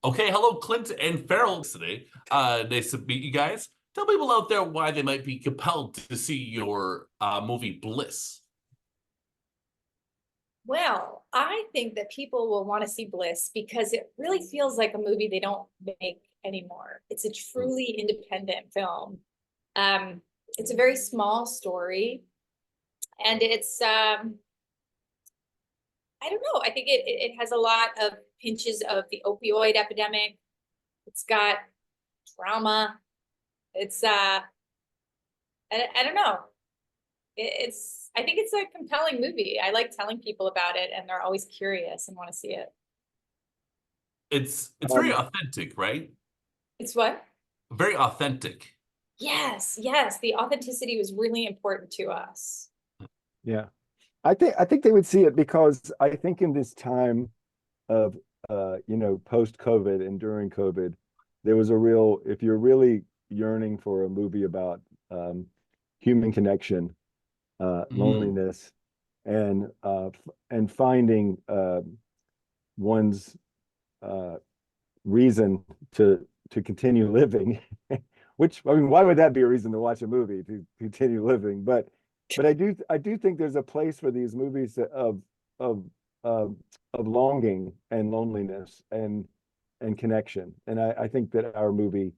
Okay, hello, Clint and Faryl today. Nice to meet you guys. Tell people out there why they might be compelled to see your movie Bliss. Well, I think that people will want to see Bliss because it really feels like a movie they don't make anymore. It's a truly independent film. Um, it's a very small story, and I don't know. I think it has a lot of pinches of the opioid epidemic. It's got drama. It's I don't know. It's I think it's a compelling movie. I like telling people about it, and they're always curious and want to see it. It's very Um, authentic, right? It's what? Very authentic. Yes, yes. The authenticity was really important to us. yeah, I think they would see it because I think in this time of post COVID and during COVID, there was a real if you're really yearning for a movie about human connection, Mm. loneliness, and finding one's uh, reason to continue living. Which I mean, why would that be a reason to watch a movie to continue living? But I do think there's a place for these movies of of of longing and loneliness and connection. And I think that our movie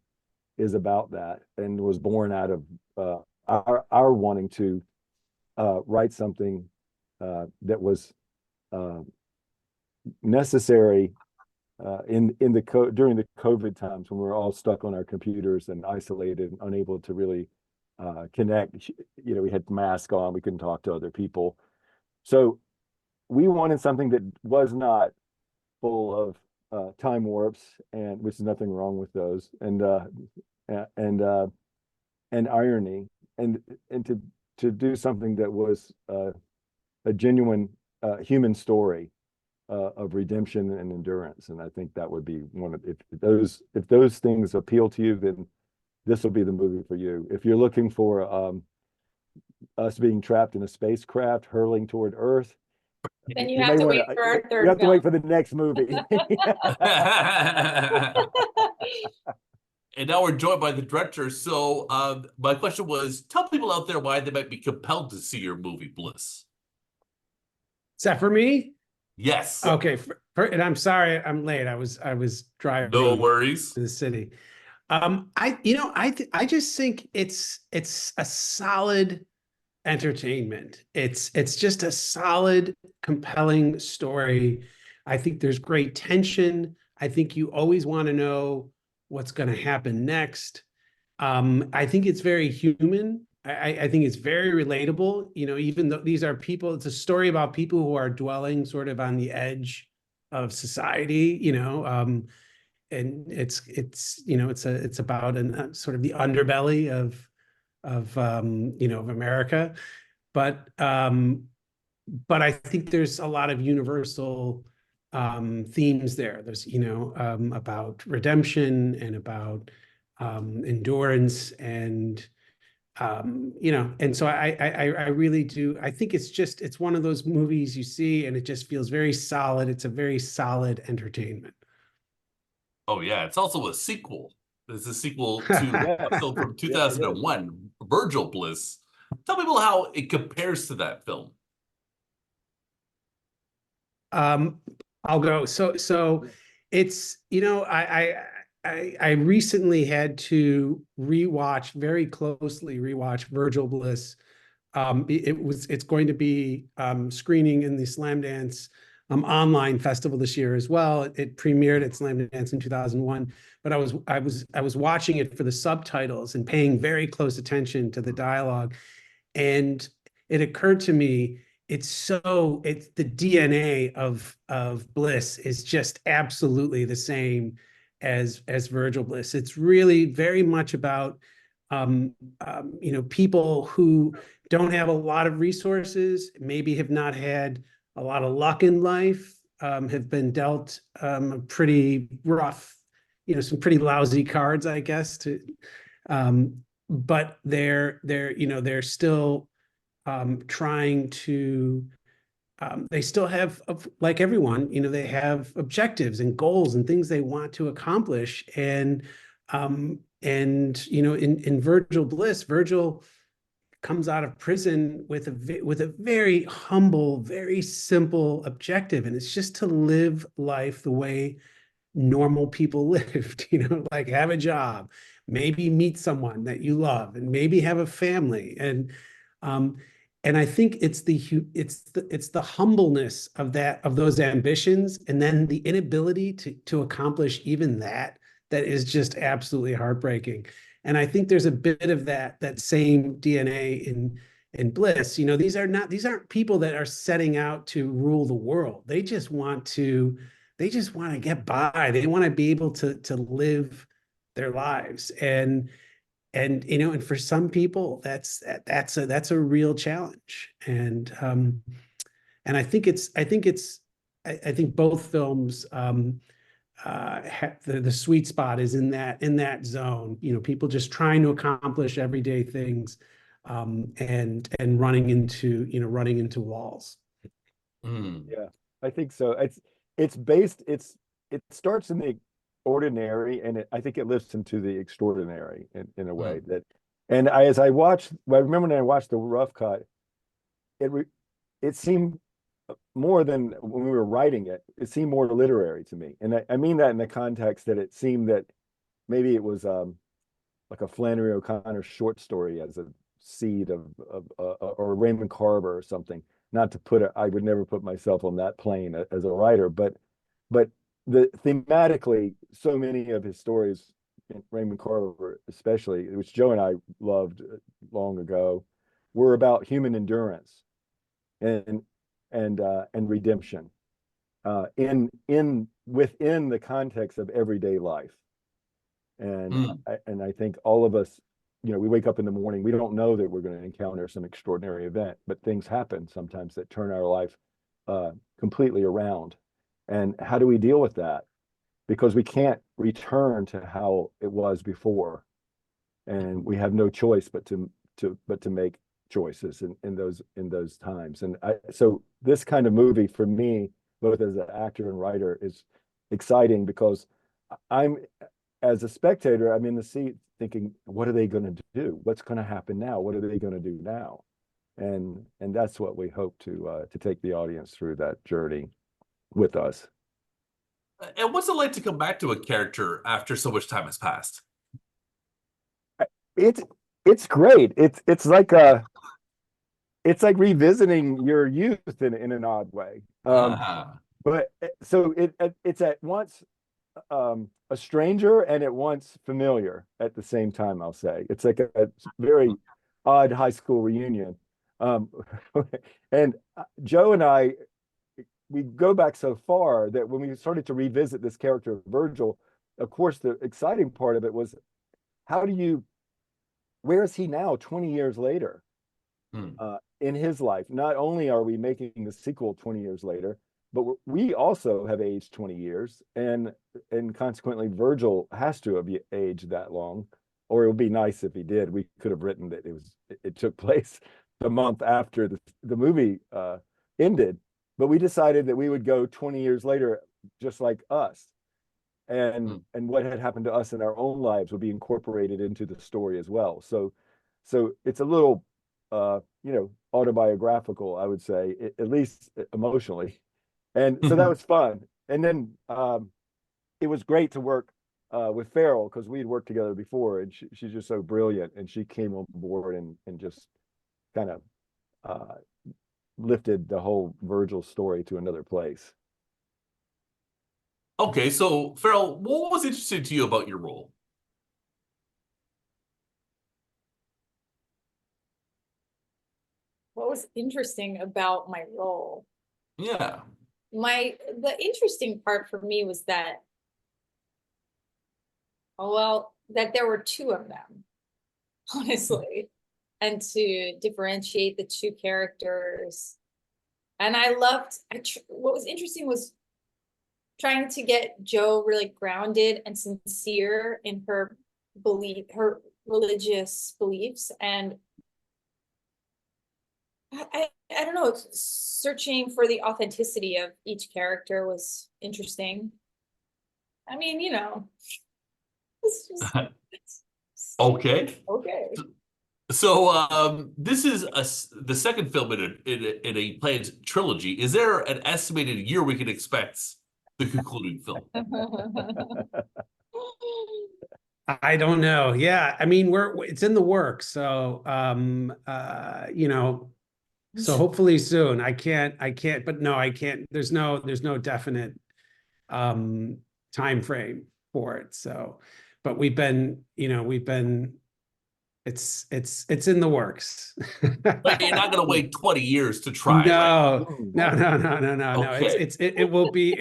is about that and was born out of our wanting to write something that was uh, necessary in the during the COVID times when we were all stuck on our computers and isolated and unable to really connect. We had masks on, we couldn't talk to other people. So we wanted something that was not full of time warps, and which is nothing wrong with those, and and irony, and to do something that was a genuine human story of redemption and endurance. And I think that would be one of if those things appeal to you, then this will be the movie for you. If you're looking for us being trapped in a spacecraft hurling toward Earth, Then you you have may to want wait to for our you third have to wait film. for the next movie. And now we're joined by the director. So my question was, tell people out there why they might be compelled to see your movie Bliss. Is that for me? Yes, Okay. And I'm sorry I'm late. I was no driving worries. to the city. I just think it's a solid entertainment. It's just a solid, compelling story. I think there's great tension. I think you always want to know what's going to happen next. I think it's very human. I think it's very relatable. Even though these are people, it's a story about people who are dwelling sort of on the edge of society. And it's about sort of the underbelly of America. But I think there's a lot of universal themes there. There's about redemption and about endurance and so I really do. I think it's one of those movies you see and it just feels very solid. It's a very solid entertainment. Oh yeah, it's also a sequel. It's a sequel to a Yes, film from yes, it is. 2001, Virgil Bliss. Tell people how it compares to that film. Um, I'll go. So it's I recently had to very closely rewatch Virgil Bliss. It's going to be screening in the Slam Dance online festival this year as well. It premiered at Slam Dance in 2001, but I was watching it for the subtitles and paying very close attention to the dialogue, and it occurred to me it's the DNA of Bliss is just absolutely the same as Virgil Bliss. It's really very much about people who don't have a lot of resources, maybe have not had a lot of luck in life, have been dealt a pretty rough, some pretty lousy cards, I guess. But they're still trying to they still have, like everyone, you know, they have objectives and goals and things they want to accomplish. And you know, in Virgil Bliss, Virgil comes out of prison with a very humble, very simple objective, and it's just to live life the way normal people lived, you know, like have a job, maybe meet someone that you love, and maybe have a family. Um, and I think it's the humbleness of those ambitions, and then the inability to accomplish even that is just absolutely heartbreaking. And I think there's a bit of that same DNA in Bliss. You know, these aren't people that are setting out to rule the world. They just want to get by. They want to be able to live their lives. And you know, and for some people that's a real challenge. And I think both films the sweet spot is in that zone. You know, people just trying to accomplish everyday things, and running into walls. Mm. Yeah, I think so. It starts in the ordinary, and I think it lifts into the extraordinary in a way that. And I remember when I watched the rough cut, it seemed more than when we were writing it. It seemed more literary to me, and I mean that in the context that it seemed that maybe it was like a Flannery O'Connor short story as a seed of or Raymond Carver or something. Not to put it, I would never put myself on that plane as a writer, but the thematically, so many of his stories, Raymond Carver especially, which Joe and I loved long ago, were about human endurance and redemption in within the context of everyday life. And I think all of us, you know, we wake up in the morning, we don't know that we're going to encounter some extraordinary event, but things happen sometimes that turn our life completely around. And how do we deal with that? Because we can't return to how it was before, and we have no choice but to make choices in those times. And so this kind of movie for me, both as an actor and writer, is exciting because as a spectator, I'm in the seat thinking, what are they going to do? What's going to happen now? What are they going to do now? And that's what we hope to take the audience through that journey with us. And what's it like to come back to a character after so much time has passed? It's great. It's like revisiting your youth in an odd way. But so it's at once a stranger and at once familiar at the same time, I'll say. It's like a very odd high school reunion. And Joe and I, we go back so far that when we started to revisit this character of Virgil, of course, the exciting part of it was where is he now 20 years later in his life? Not only are we making the sequel 20 years later, but we also have aged 20 years, and consequently, Virgil has to have aged that long, or it would be nice if he did. We could have written that it took place the month after the movie ended, but we decided that we would go 20 years later, just like us, and what had happened to us in our own lives would be incorporated into the story as well. So it's a little, autobiographical, I would say, at least emotionally. And so that was fun. And then it was great to work with Faryl because we'd worked together before, and she's just so brilliant. And she came on board and just kind of lifted the whole Virgil story to another place. Okay, so Faryl, what was interesting to you about your role? What was interesting about my role? Yeah. The interesting part for me was that, that there were two of them, honestly, and to differentiate the two characters. And what was interesting was trying to get Jo really grounded and sincere in her religious beliefs. And I don't know, searching for the authenticity of each character was interesting. I mean, you know, it's just Okay. okay. So this is the second film in a planned trilogy. Is there an estimated year we can expect the concluding film? I don't know. Yeah, I mean, it's in the works. So you know, so hopefully soon. I can't, but no, I can't. There's no definite um time frame for it. So, but it's in the works. Like you're not gonna wait 20 years to try, right? No, Mm. no, no, no, no, no, no. Okay. It will be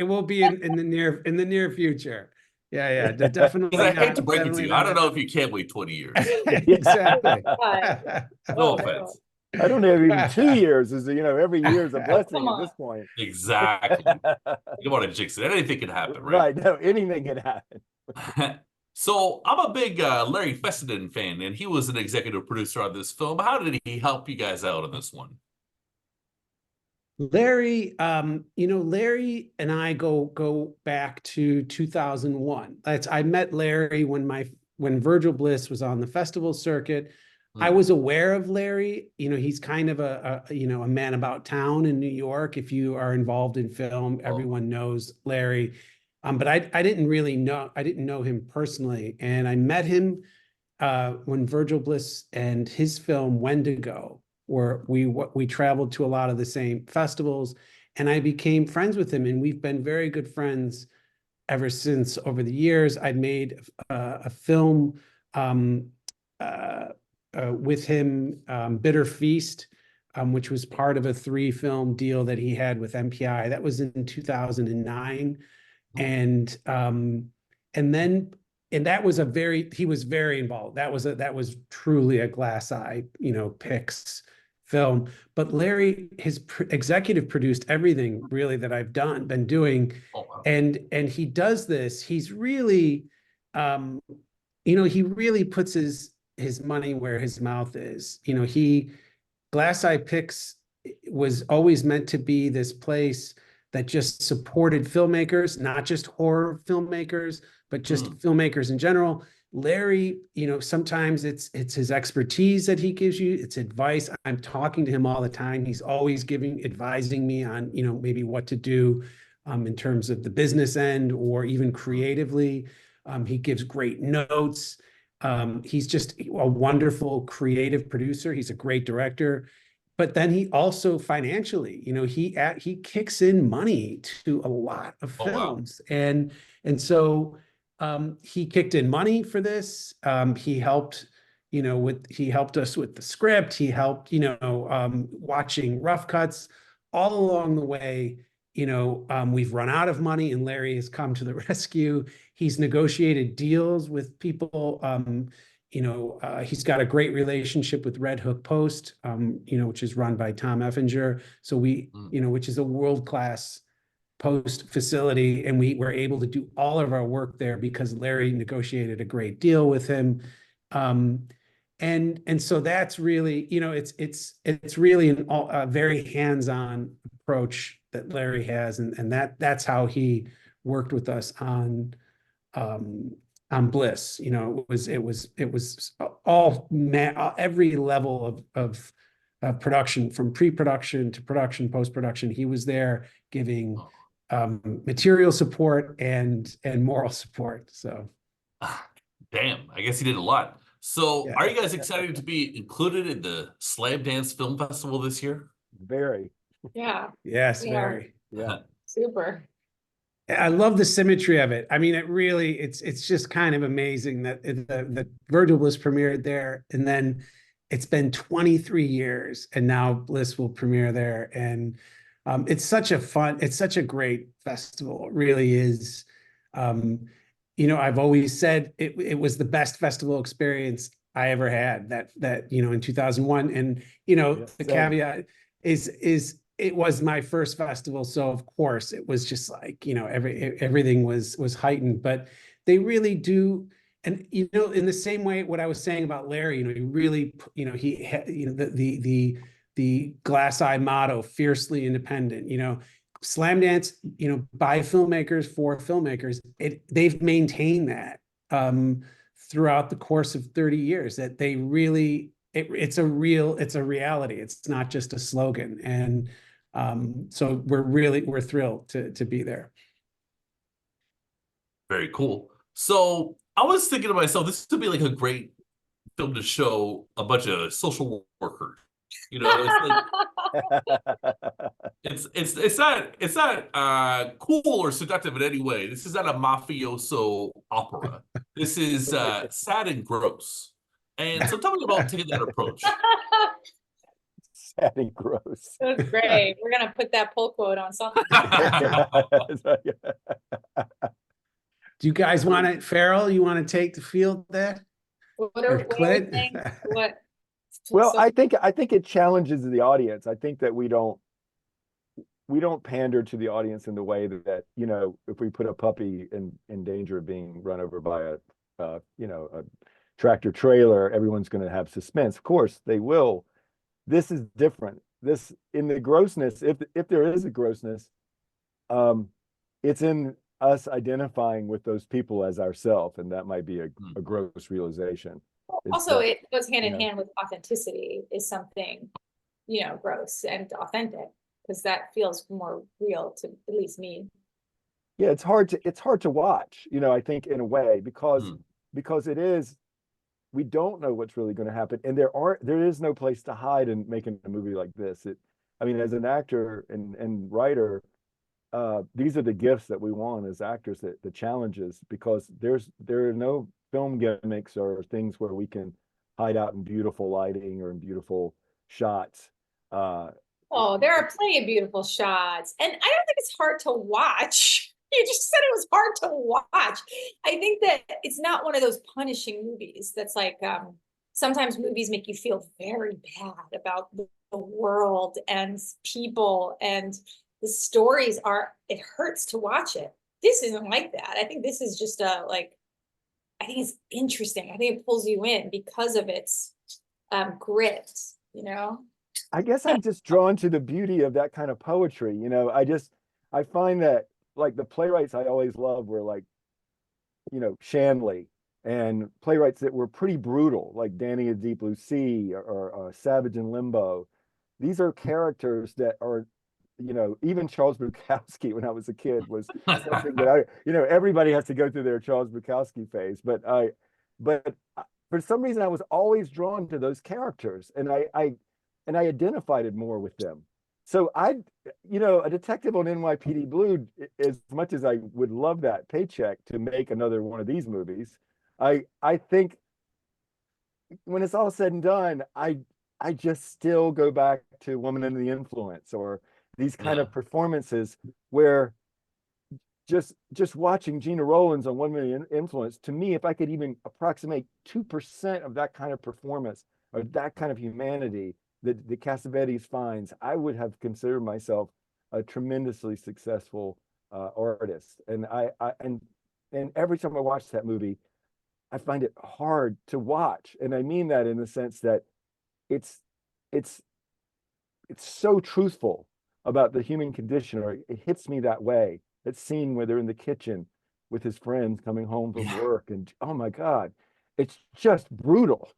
in the near future. Yeah, yeah, Because definitely I hate to not, break it to definitely you. I don't not. know if you can wait 20 years. Exactly. But, No oh, offense. I don't have even 2 years. Is every year is a blessing Come at on. this point. Exactly. You don't want to jinx it. Anything can happen, right? Right? No, anything can happen. So I'm a big Larry Fessenden fan, and he was an executive producer on this film. How did he help you guys out on this one? Larry, Larry and I go back to 2001. I met Larry when Virgil Bliss was on the festival circuit. I Hmm. was aware of Larry. He's kind of a man about town in New York. If you are involved in film, Oh, everyone knows Larry. But I didn't know him personally, and I met him when Virgil Bliss and his film Wendigo, where we traveled to a lot of the same festivals, and I became friends with him, and we've been very good friends ever since. Over the years, I made a film um, uh, with him, Bitter Feast, which was part of a 3-film deal that he had with MPI. That was in 2009, and then that was he was very involved. That was truly a Glass Eye, picks film. But Larry, executive produced everything really that I've been doing, oh, wow. and he does this. He's really, he really puts his money where his mouth is. Glass Eye Picks was always meant to be this place that just supported filmmakers, not just horror filmmakers, but just filmmakers in general. Larry, sometimes it's his expertise that he gives you, it's advice. I'm talking to him all the time. He's always advising me on, maybe what to do in terms of the business end or even creatively. He gives great notes. He's just a wonderful creative producer. He's a great director, but then he also financially, he kicks in money to a lot of Oh, wow. films, and so he kicked in money for this. He helped, he helped us with the script. He helped, watching rough cuts all along the way. We've run out of money, and Larry has come to the rescue. He's negotiated deals with people. He's got a great relationship with Red Hook Post, which is run by Tom Effinger. So which is a world-class post facility, and we were able to do all of our work there because Larry negotiated a great deal with him. And so that's really, it's really a very hands-on approach that Larry has, and that's how he worked with us on Bliss. It was all every level of production, from pre-production to production, post-production. He was there giving material support and moral support. So Damn, I guess he did a lot. So, yeah. are you guys excited to be included in the Slam Dance Film Festival this year? Very. Yeah, Yes, Yeah. very. Yeah. super. I love the symmetry of it. I mean, it's just kind of amazing that the Virgil Bliss premiered there, and then it's been 23 years, and now Bliss will premiere there, and it's such a great festival. It really is. I've always said it was the best festival experience I ever had. That in 2001, and Yeah, the same. caveat is it was my first festival, so of course it was just like, everything was heightened. But they really do, and in the same way what I was saying about Larry, he really, he the the Glass Eye motto, fiercely independent, Slam Dance, by filmmakers for filmmakers, they've maintained that throughout the course of 30 years, that they really, it's a reality. It's not just a slogan. And so we're thrilled to be there. Very cool. So I was thinking to myself, this would be like a great film to show a bunch of social workers. It's like it's not cool or seductive in any way. This is not a mafioso opera. This is sad and gross. And so tell me about taking that approach. Sad and gross. That was great. We're gonna put that pull quote on something. Do you guys want it, Faryl? You want to take the field there? What are Clint? things? What? Well, So- I think it challenges the audience. I think that we don't pander to the audience in the way that if we put a puppy in danger of being run over by a tractor trailer, everyone's going to have suspense. Of course, they will. This is different. This, in the grossness, if there is a grossness, it's in us identifying with those people as ourselves, and that might be a gross realization. Also, that, it goes hand in hand with authenticity, is something, gross and authentic, because that feels more real to at least me. yeah, it's hard to watch, I think, in a way, because it is, we don't know what's really going to happen, and there is no place to hide in making a movie like this. As an actor and writer, these are the gifts that we want as actors, the challenges, because there are no film gimmicks or things where we can hide out in beautiful lighting or in beautiful shots. Oh, there are plenty of beautiful shots, and I don't think it's hard to watch. You just said it was hard to watch. I think that it's not one of those punishing movies that's like, sometimes movies make you feel very bad about the world and people, and the stories it hurts to watch it. This isn't like that. I think this is just I think it's interesting. I think it pulls you in because of its grit, I guess I'm just drawn to the beauty of that kind of poetry. I find that, like, the playwrights I always loved were like, Shanley, and playwrights that were pretty brutal, like Danny of Deep Blue Sea or Savage in Limbo. These are characters that are, even Charles Bukowski, when I was a kid, was something that everybody has to go through their Charles Bukowski phase. But for some reason, I was always drawn to those characters, and I identified more with them. So a detective on NYPD Blue, as much as I would love that paycheck to make another one of these movies, I think when it's all said and done, I just still go back to Woman Under the Influence, or these kind of performances where just watching Gina Rowlands on Woman Under the Influence, to me, if I could even approximate 2% of that kind of performance or that kind of humanity that the Cassavetes finds, I would have considered myself a tremendously successful artist. And and every time I watch that movie, I find it hard to watch. And I mean that in the sense that it's so truthful about the human condition, or it hits me that way. That scene where they're in the kitchen with his friends coming home from work, and oh my God, it's just brutal,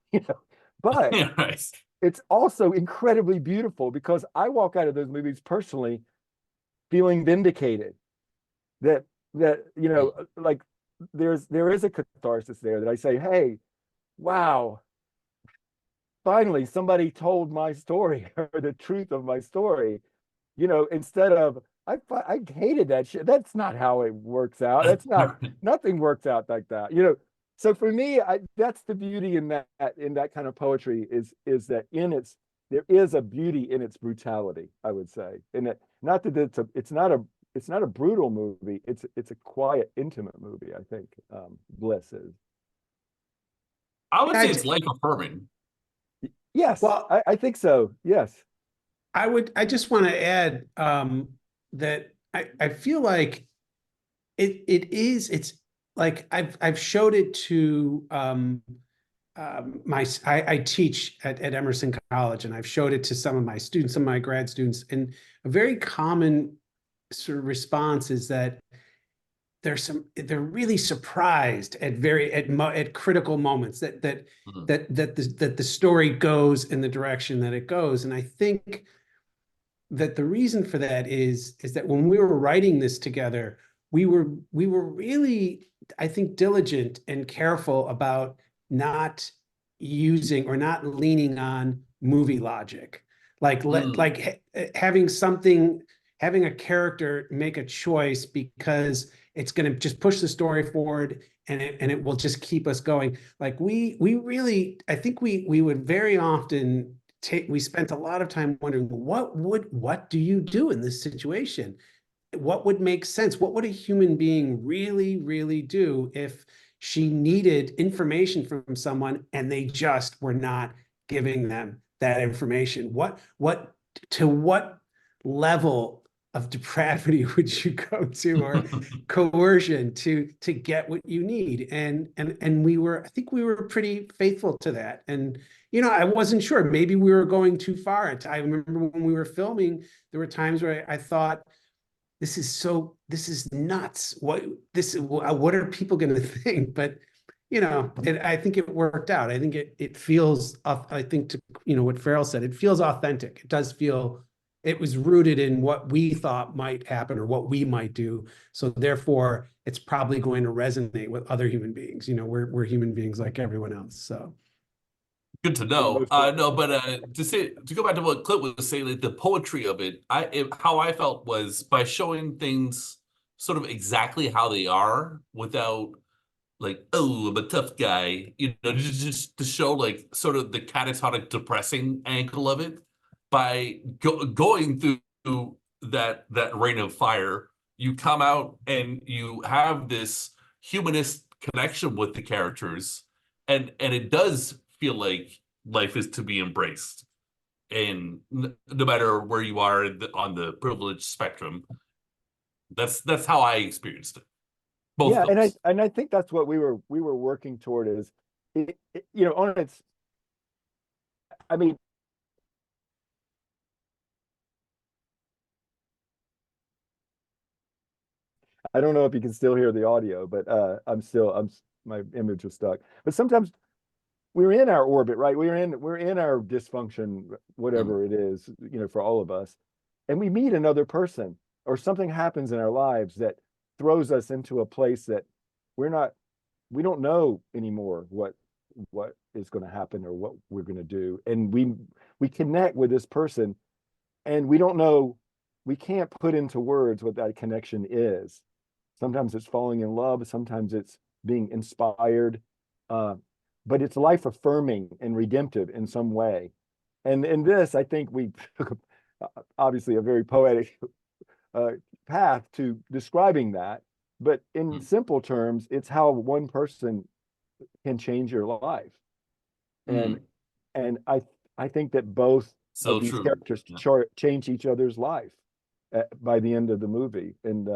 but Nice. It's also incredibly beautiful, because I walk out of those movies personally feeling vindicated, that like there is a catharsis there, that I say, hey, wow, finally somebody told my story, or the truth of my story, instead of I hated that shit. That's not how it works out. That's not, nothing works out like that. So for me, that's the beauty in that kind of poetry, is that there is a beauty in its brutality, I would say. And that, not that it's not a brutal movie. It's a quiet, intimate movie, I think. Bliss is. I would say it's life affirming. Yes, Well, I think so. Yes. I just want to add that I feel like it's like I've showed it to I teach at Emerson College, and I've showed it to some of my students, some of my grad students, and a very common sort of response is that they're really surprised at critical moments that Mhm. that the story goes in the direction that it goes. And I think that the reason for that is that when we were writing this together, we were really, I think, diligent and careful about not using or not leaning on movie logic, having having a character make a choice because it's going to just push the story forward, and it will just keep us going. Like we really, I think we would very often we spent a lot of time wondering what do you do in this situation? What would make sense? What would a human being really do if she needed information from someone and they just were not giving them that information? What to what level of depravity would you go to, or coercion to get what you need? And I think we were pretty faithful to that. And I wasn't sure, maybe we were going too far. I remember when we were filming, there were times where I thought, this is nuts. What are people going to think? But I think it worked out. I think it feels, I think, to what Faryl said, it feels authentic. It does feel, it was rooted in what we thought might happen or what we might do. So therefore, it's probably going to resonate with other human beings. We're human beings like everyone else. So Good to know. No, but to go back to what Clint was saying, like the poetry of it, how I felt was by showing things sort of exactly how they are without like, oh, I'm a tough guy, just to show like sort of the catatonic depressing angle of it. By going through that rain of fire, you come out and you have this humanist connection with the characters, and it does feel like life is to be embraced, and no matter where you are on the privilege spectrum. That's how I experienced it. Both Yeah, of those. and I think that's what we were working toward is on its, I mean, I don't know if you can still hear the audio, but my image was stuck. But sometimes we're in our orbit, right? We're in our dysfunction, whatever it is, for all of us. And we meet another person or something happens in our lives that throws us into a place that we don't know anymore what is going to happen or what we're going to do. And we connect with this person, and we don't know, we can't put into words what that connection is. Sometimes it's falling in love, sometimes it's being inspired, but it's life affirming and redemptive in some way. And in this, I think we took obviously a very poetic path to describing that. But in simple terms, it's how one person can change your life. And I think that both So of these true. characters change each other's life by the end of the movie. And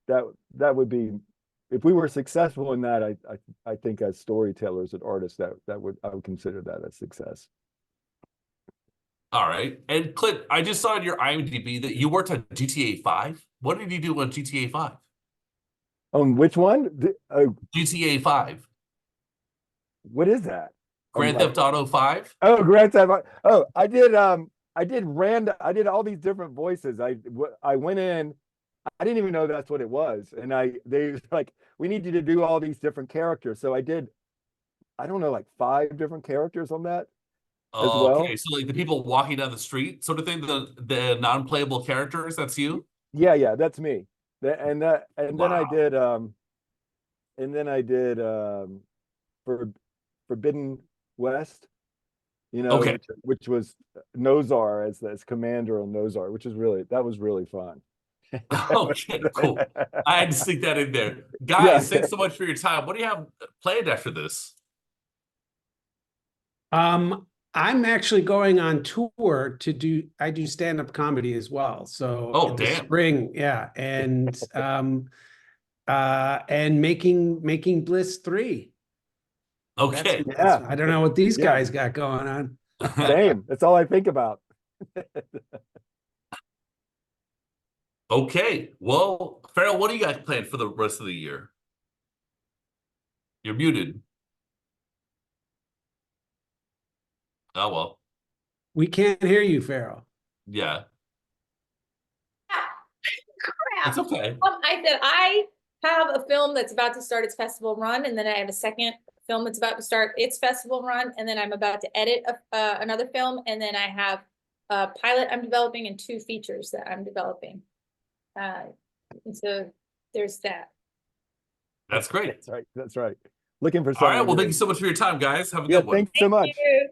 that would be, if we were successful in that, I think as storytellers and artists, I would consider that a success. All right. And Clint, I just saw in your IMDb that you worked on GTA 5. What did you do on GTA 5? On which one? GTA 5. What is that? Grand Theft Auto 5? Oh, Grand Theft Auto. Oh, I did I did all these different voices. I went in, I didn't even know that's what it was. And they like, we need you to do all these different characters. So I did, I don't know, like 5 different characters on that as well. Okay, so like the people walking down the street sort of thing, the non-playable characters, that's you? Yeah, that's me. And Wow. then I did for Forbidden West, Okay. which was Nozar as commander on Nozar, that was really fun. Okay, cool. I had to sneak that in there. Yeah. Guys, thanks so much for your time. What do you have planned after this? I'm actually going on tour I do stand-up comedy as well. So Oh, in the damn. spring, yeah. And making Bliss 3. Okay. Yeah. I don't know what these Yeah. guys got going on. Same. That's all I think about. Okay. Well, Faryl, what do you got planned for the rest of the year? You're muted. Oh well. We can't hear you, Faryl. Yeah. Crap. It's okay. I said I have a film that's about to start its festival run, and then I have a second film that's about to start its festival run, and then I'm about to edit another film, and then I have a pilot I'm developing and 2 features that I'm developing. And so there's that. That's great. That's right. That's right. Looking for All right. something. Well, thank you so much for your time, guys. Have a Yeah, good one. thanks so much. Thank you.